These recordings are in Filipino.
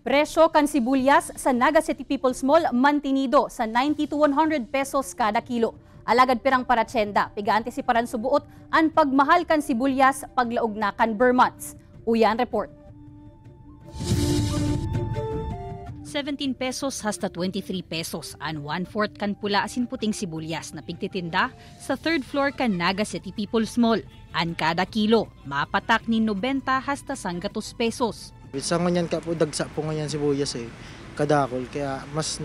Presyo kan sibuyas sa Naga City People's Mall mantinido sa 90 to 100 pesos kada kilo. Alagad pirang paratsenda, pigaante si paran subuot ang pagmahal kan sibuyas paglaog na kan Vermonts. Uyan report. 17 pesos hasta 23 pesos an 1/4 kan pula asin puting sibuyas na pigtitinda sa 3rd floor kan Naga City People's Mall. An kada kilo, mapatak ni 90 hasta 100 pesos. Sa nganyan ka po, dagsa po nganyan sibuyas kadakol, kaya mas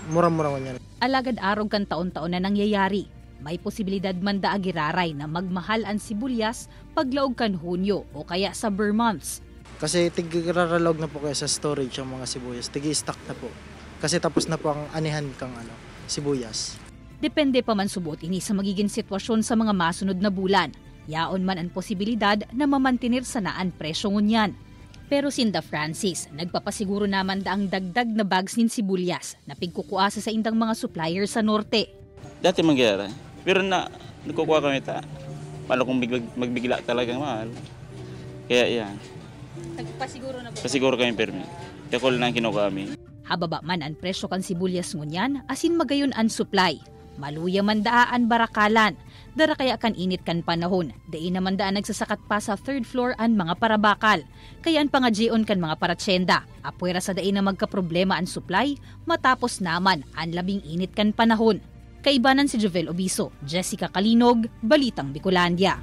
mura-mura nganyan. Alagad arog kan taon-taon na nangyayari. May posibilidad man da agiraray na magmahal ang sibuyas paglaog kan Hunyo o kaya sa Vermonts. Kasi tig-raralog na po kaya sa storage ang mga sibuyas, tigi-stock na po. Kasi tapos na po ang anihan kang sibuyas. Depende pa man subuot ini sa magiging sitwasyon sa mga masunod na bulan. Yaon man ang posibilidad na mamantinir sa naan presyo ngunyan. Pero Sinda Francis, nagpapasiguro naman da ang dagdag na bags nin sibuyas na pigkukuasa sa indang mga supplier sa norte. Dati mangyara, pero nagkukuha kami paano kung magbigla talagang mahal. Kaya yan. Nagpasiguro na ba? Pasiguro kami permit. Kaya ko lang kinuha kami. Hababa man ang presyo kan sibuyas ngunyan, asin magayon ang supply. Maluya man daan barakalan. Dara kaya kan init kan panahon. Dai naman daan nagsasakat pa sa 3rd floor ang mga parabakal. Kaya ang pangadjion kan mga paratsenda. Apwera sa dai na magkaproblema ang supply, matapos naman ang labing init kan panahon. Kaibanan si Jovel Obiso, Jessica Kalinog, Balitang Bicolandia.